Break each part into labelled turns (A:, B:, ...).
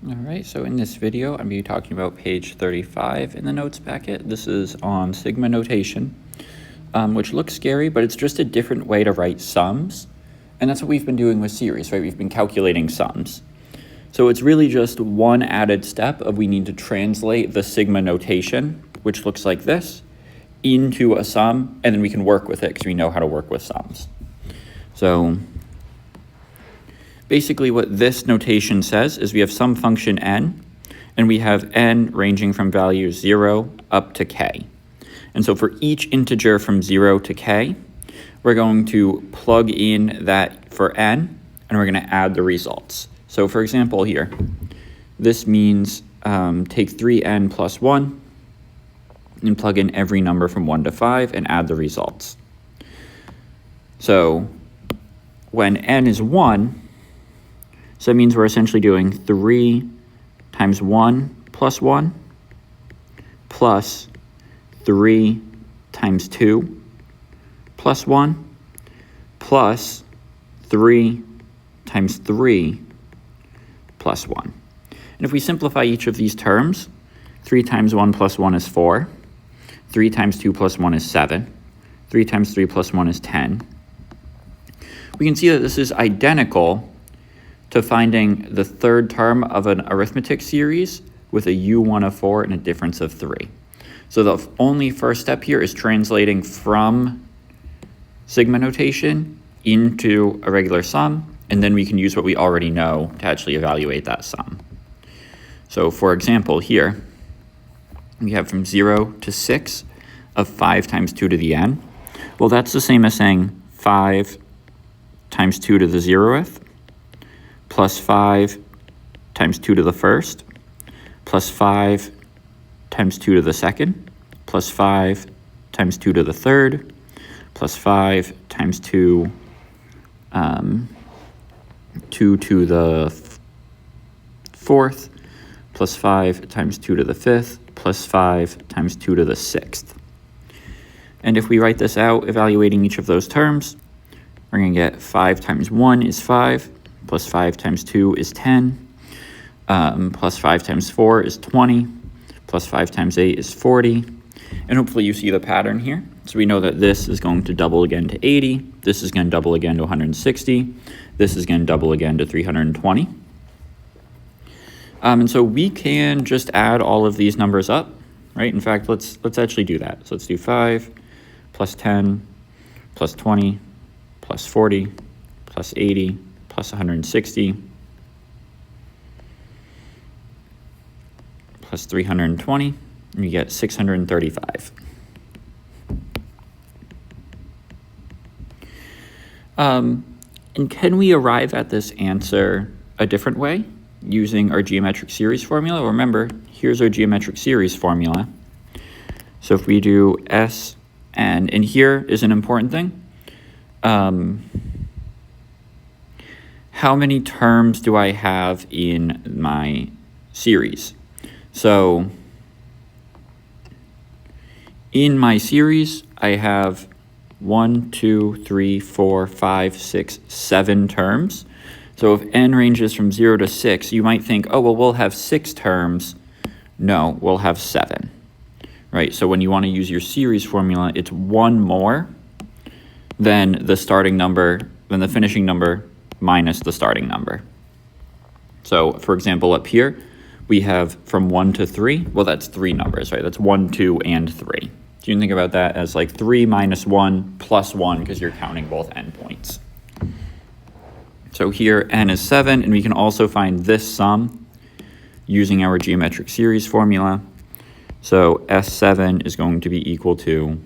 A: All right, so in this video, I'm going to be talking about page 35 in the notes packet. This is on sigma notation, which looks scary, but it's just a different way to write sums. And that's what we've been doing with series, right? We've been calculating sums. So it's really just one added step of we need to translate the sigma notation, which looks like this, into a sum, and then we can work with it because we know how to work with sums. So basically what this notation says is we have some function n, and we have n ranging from value 0 up to k. And so for each integer from 0 to k, we're going to plug in that for n, and we're going to add the results. So for example here, this means take 3n plus 1 and plug in every number from 1 to 5 and add the results. So when n is 1, so that means we're essentially doing 3 times 1 plus 1 plus 3 times 2 plus 1 plus 3 times 3 plus 1. And if we simplify each of these terms, 3 times 1 plus 1 is 4. 3 times 2 plus 1 is 7. 3 times 3 plus 1 is 10. We can see that this is identical to finding the third term of an arithmetic series with a u1 of 4 and a difference of 3. So the only first step here is translating from sigma notation into a regular sum, and then we can use what we already know to actually evaluate that sum. So for example here, we have from 0 to 6 of 5 times 2 to the n. Well, that's the same as saying 5 times 2 to the 0th, plus 5 times 2 to the first, plus 5 times 2 to the second, plus 5 times 2 to the third, plus 5 times 2, 2 to the fourth, plus 5 times 2 to the fifth, plus 5 times 2 to the sixth. And if we write this out, evaluating each of those terms, we're going to get 5 times 1 is 5, plus 5 times 2 is 10, plus 5 times 4 is 20, plus 5 times 8 is 40. And hopefully you see the pattern here. So we know that this is going to double again to 80, this is going to double again to 160, this is going to double again to 320. And so we can just add all of these numbers up, right? In fact, let's actually do that. So let's do 5 plus 10 plus 20 plus 40 plus 80 plus 160 plus 320, and you get 635. And can we arrive at this answer a different way using our geometric series formula? Remember, here's our geometric series formula. So if we do S, and here is an important thing. How many terms do I have in my series? So in my series, I have 1, 2, 3, 4, 5, 6, 7 terms. So if n ranges from 0 to 6, you might think, oh, well, we'll have 6 terms. No, we'll have 7, right? So when you want to use your series formula, it's 1 more than the starting number, than the finishing number minus the starting number. So for example, up here, we have from 1 to 3. Well, that's 3 numbers, right? That's 1, 2, and 3. So you can think about that as like 3 minus 1 plus 1 because you're counting both endpoints. So here n is 7, and we can also find this sum using our geometric series formula. So S7 is going to be equal to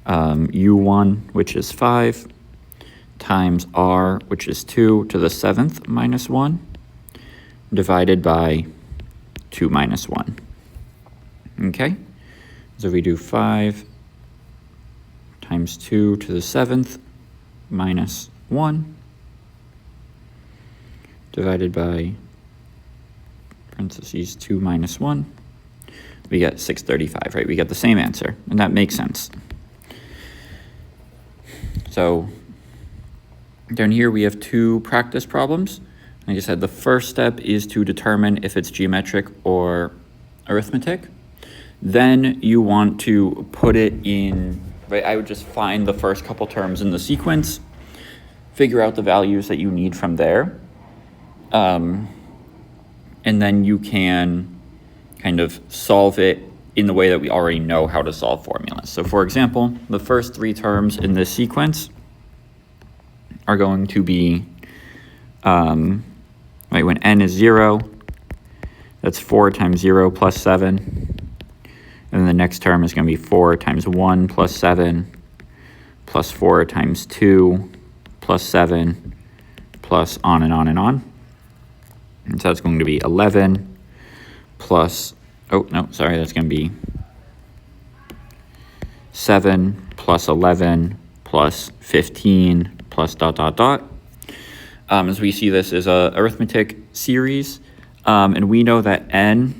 A: U1, which is 5, times R, which is 2 to the 7th minus 1, divided by 2 minus 1. Okay? So we do 5 times 2 to the 7th minus 1 divided by parentheses 2 minus 1. We get 635, right? We get the same answer, and that makes sense. So down here we have 2 practice problems. like I said, the first step is to determine if it's geometric or arithmetic. Then you want to put it in, right? I would just find the first couple terms in the sequence, figure out the values that you need from there. And then you can kind of solve it in the way that we already know how to solve formulas. So for example, the first three terms in this sequence are going to be, right, when n is 0, that's 4 times 0 plus 7. And then the next term is going to be 4 times 1 plus 7 plus 4 times 2 plus 7 plus on and on and on. And so that's going to be 11 plus, oh, no, sorry, that's going to be 7 plus 11 plus 15 plus dot, dot, dot. As we see, this is a arithmetic series, and we know that n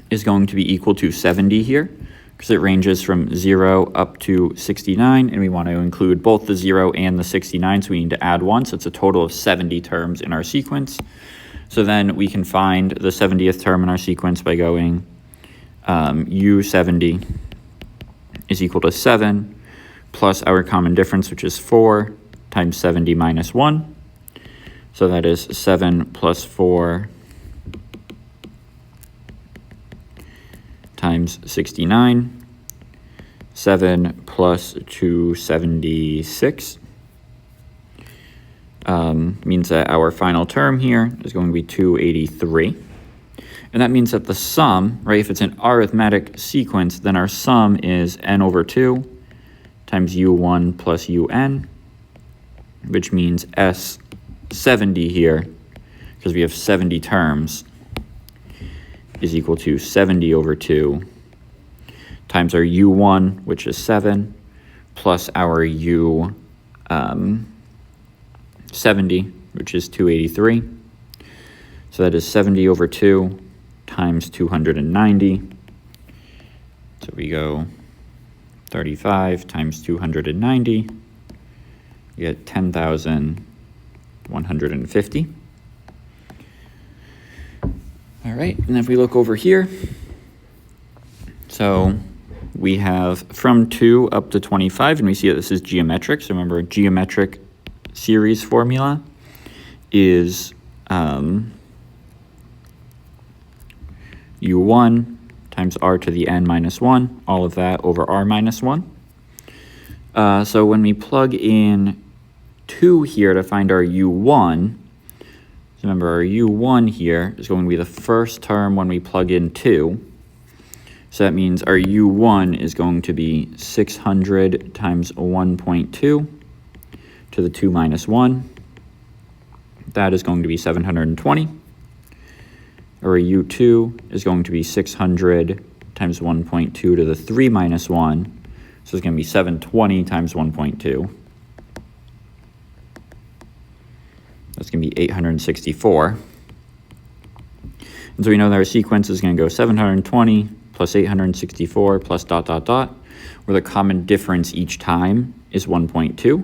A: is going to be equal to 70 here, because it ranges from 0 up to 69, and we want to include both the 0 and the 69, so we need to add 1, so it's a total of 70 terms in our sequence. So then we can find the 70th term in our sequence by going u70 is equal to 7 plus our common difference, which is 4 times 70 minus 1. So that is 7 plus 4 times 69. 7 plus 276 means that our final term here is going to be 283. And that means that the sum, right, if it's an arithmetic sequence, then our sum is n over 2 times u1 plus un, which means S70 here, because we have 70 terms, is equal to 70 over 2 times our u1, which is 7, plus our u70, which is 283. So that is 70 over 2 times 290. So we go 35 times 290. You get 10,150. All right, and if we look over here, so we have from 2 up to 25, and we see that this is geometric. So remember, geometric series formula is u1 times r to the n minus 1, all of that over r minus 1. So when we plug in 2 here to find our u1, so remember our u1 here is going to be the first term when we plug in 2. So that means our u1 is going to be 600 times 1.2 to the 2 minus 1. That is going to be 720. Or a u2 is going to be 600 times 1.2 to the 3 minus 1. So it's going to be 720 times 1.2. That's going to be 864. And so we know that our sequence is going to go 720 plus 864 plus dot, dot, dot, where the common difference each time is 1.2.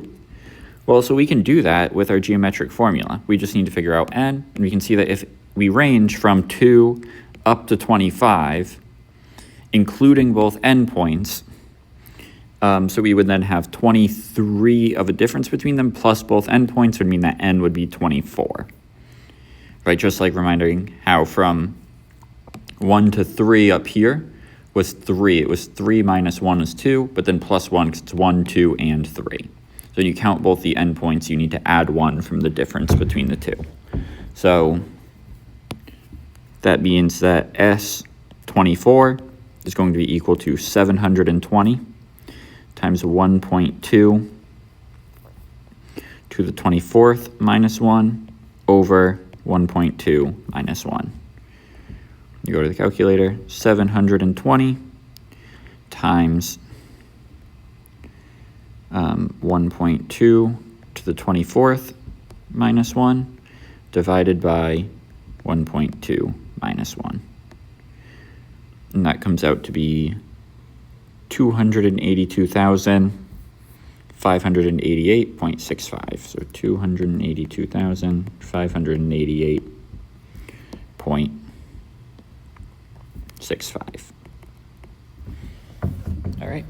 A: Well, so we can do that with our geometric formula. We just need to figure out n, and we can see that if we range from 2 up to 25, including both endpoints, so we would then have 23 of a difference between them, plus both endpoints would mean that n would be 24. Right, just like reminding how from 1 to 3 up here was 3. It was 3 minus 1 is 2, but then plus 1 because it's 1, 2, and 3. So when you count both the endpoints, you need to add 1 from the difference between the two. So that means that S24 is going to be equal to 720 times 1.2 to the 24th minus 1 over 1.2 minus 1. You go to the calculator, 720 times 1.2 to the 24th minus 1 divided by 1.2 minus 1. And that comes out to be 282,500 588.65. So 282,588.65. All right.